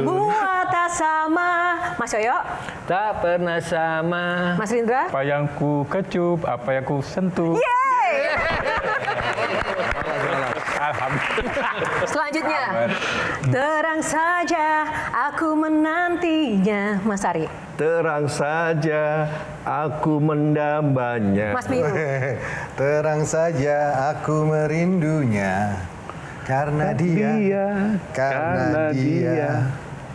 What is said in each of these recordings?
membuat tak sama. Mas Yoyo, Tak pernah sama. Mas Rindra. Apa yang ku kecup, apa yang ku sentuh. Yeay! Alhamdulillah. Selanjutnya, terang saja aku menantinya. Mas Ari. Terang saja aku mendambanya. Mas Biru. Terang saja aku merindunya karena dia, karena dia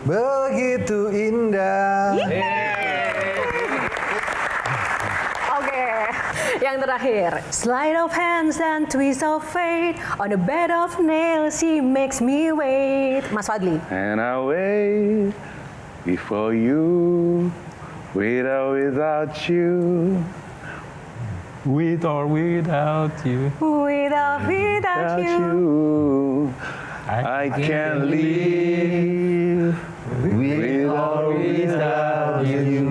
begitu indah. Oke, yang terakhir. Slide of hands and twist of fate on the bed of nails she makes me wait. Mas Fadli. And I wait before you, with or without you. With or without you. Without Without you. you, I can't live with or without you.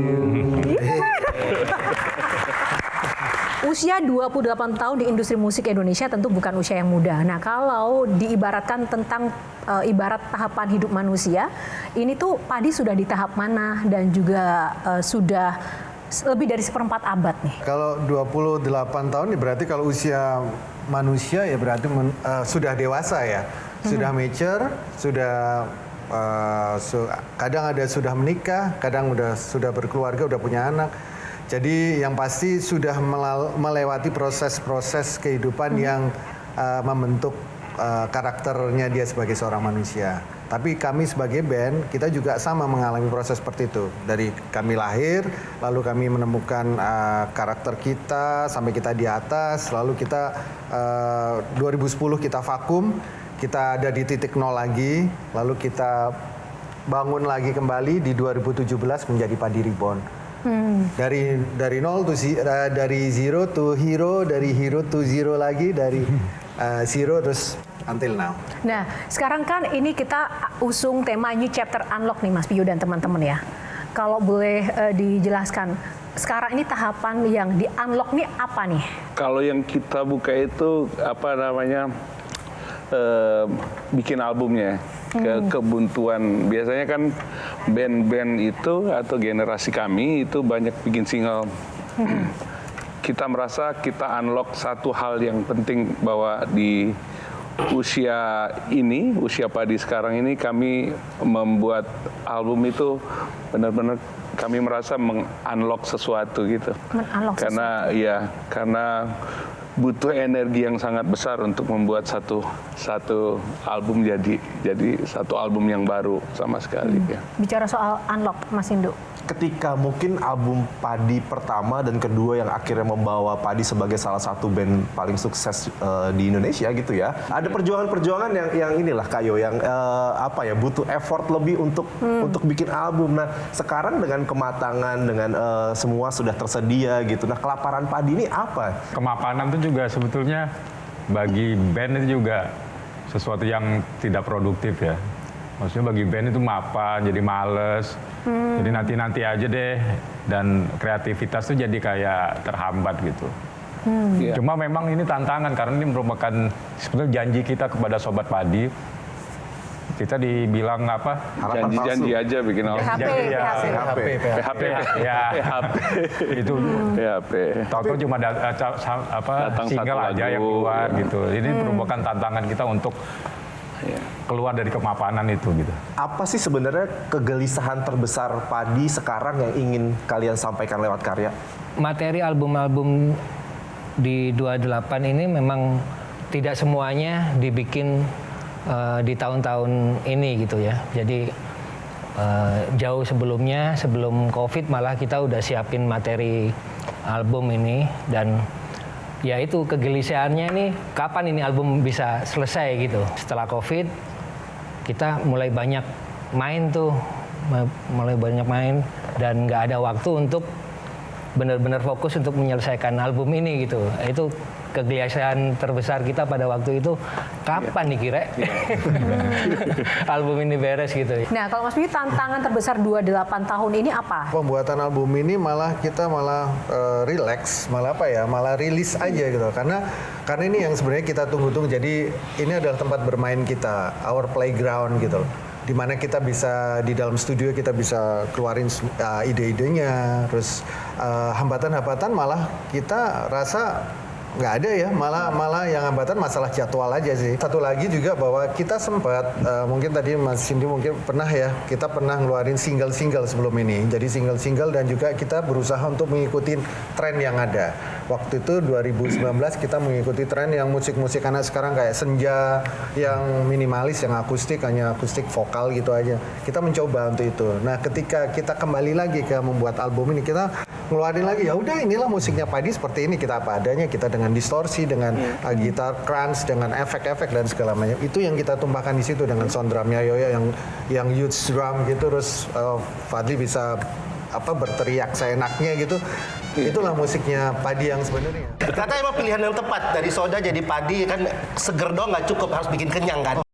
Usia 28 tahun di industri musik Indonesia tentu bukan usia yang mudah. Nah, kalau diibaratkan tentang ibarat tahapan hidup manusia, ini tuh Padi sudah di tahap mana dan juga sudah lebih dari seperempat abad nih. Kalau 28 tahun ya berarti kalau usia manusia ya berarti sudah dewasa ya. Sudah mature, sudah kadang ada sudah menikah, kadang sudah berkeluarga, udah punya anak. Jadi yang pasti sudah melewati proses-proses kehidupan yang membentuk karakternya dia sebagai seorang manusia. Tapi kami sebagai band, kita juga sama mengalami proses seperti itu. Dari kami lahir, lalu kami menemukan karakter kita, sampai kita di atas, lalu kita 2010 kita vakum, kita ada di titik nol lagi, lalu kita bangun lagi kembali di 2017 menjadi Padi Reborn. Dari nol to dari zero to hero, dari hero to zero lagi, dari zero terus until now. Nah, sekarang kan ini kita usung tema New Chapter Unlock nih Mas Piyu dan teman-teman ya. Kalau boleh dijelaskan, sekarang ini tahapan yang di unlock nih apa nih? Kalau yang kita buka itu apa namanya bikin albumnya. Kebuntuan biasanya kan band-band itu atau generasi kami itu banyak bikin single. Kita merasa kita unlock satu hal yang penting bahwa di usia ini, usia Padi sekarang ini kami membuat album itu benar-benar kami merasa meng-unlock sesuatu gitu. Karena butuh energi yang sangat besar untuk membuat satu album jadi satu album yang baru sama sekali. Ya. Bicara soal unlock, Mas Indu. Ketika mungkin album Padi pertama dan kedua yang akhirnya membawa Padi sebagai salah satu band paling sukses di Indonesia gitu ya. Ada perjuangan-perjuangan yang inilah Kayo yang butuh effort lebih untuk bikin album. Nah, sekarang dengan kematangan dengan semua sudah tersedia gitu. Nah, kelaparan Padi ini apa? Kemapanan itu juga sebetulnya bagi band itu juga sesuatu yang tidak produktif ya. Maksudnya bagi band itu mapan, jadi males, jadi nanti-nanti aja deh, dan kreativitas tuh jadi kayak terhambat gitu. Cuma memang ini tantangan karena ini merupakan sebetulnya janji kita kepada Sobat Padi. Kita dibilang apa? Janji-janji aja bikin album. PHP. Itu PHP. Tahu cuma single aja yang keluar gitu. Ini merupakan tantangan kita untuk keluar dari kemapanan itu gitu. Apa sih sebenarnya kegelisahan terbesar Padi sekarang yang ingin kalian sampaikan lewat karya? Materi album-album di 28 ini memang tidak semuanya dibikin di tahun-tahun ini gitu ya. Jadi jauh sebelumnya, sebelum COVID malah kita udah siapin materi album ini dan ya itu kegelisahannya nih kapan ini album bisa selesai gitu. Setelah COVID kita mulai banyak main dan nggak ada waktu untuk benar-benar fokus untuk menyelesaikan album ini gitu. Itu kegelisahan terbesar kita pada waktu itu, kapan nih kira album ini beres gitu. Nah, kalau Mas Piyu tantangan terbesar 28 tahun ini apa? Pembuatan album ini kita malah relax, malah rilis aja gitu. Karena ini yang sebenarnya kita tunggu-tunggu. Jadi ini adalah tempat bermain kita, our playground gitu. dimana kita bisa di dalam studio kita bisa keluarin ide-idenya, terus hambatan-hambatan malah kita rasa nggak ada ya, malah yang hambatan masalah jadwal aja sih. Satu lagi juga bahwa kita sempat mungkin tadi Mas Cindy mungkin pernah ya, kita pernah ngeluarin single-single sebelum ini. Jadi single-single dan juga kita berusaha untuk mengikuti tren yang ada. Waktu itu 2019 kita mengikuti tren yang musik-musik anak sekarang kayak senja, yang minimalis, yang akustik, hanya akustik vokal gitu aja. Kita mencoba untuk itu. Nah, ketika kita kembali lagi ke membuat album ini, kita ngeluarin lagi, ya udah inilah musiknya Padi seperti ini, kita apa adanya, kita dengan distorsi, dengan gitar crunch, dengan efek-efek dan segala macam. Itu yang kita tumpahkan di situ dengan sound drumnya Yoyo yang huge drum gitu, terus Fadli bisa berteriak seenaknya gitu. Itulah musiknya Padi yang sebenarnya. Ternyata emang pilihan yang tepat, dari soda jadi padi kan seger dong nggak cukup, harus bikin kenyang kan.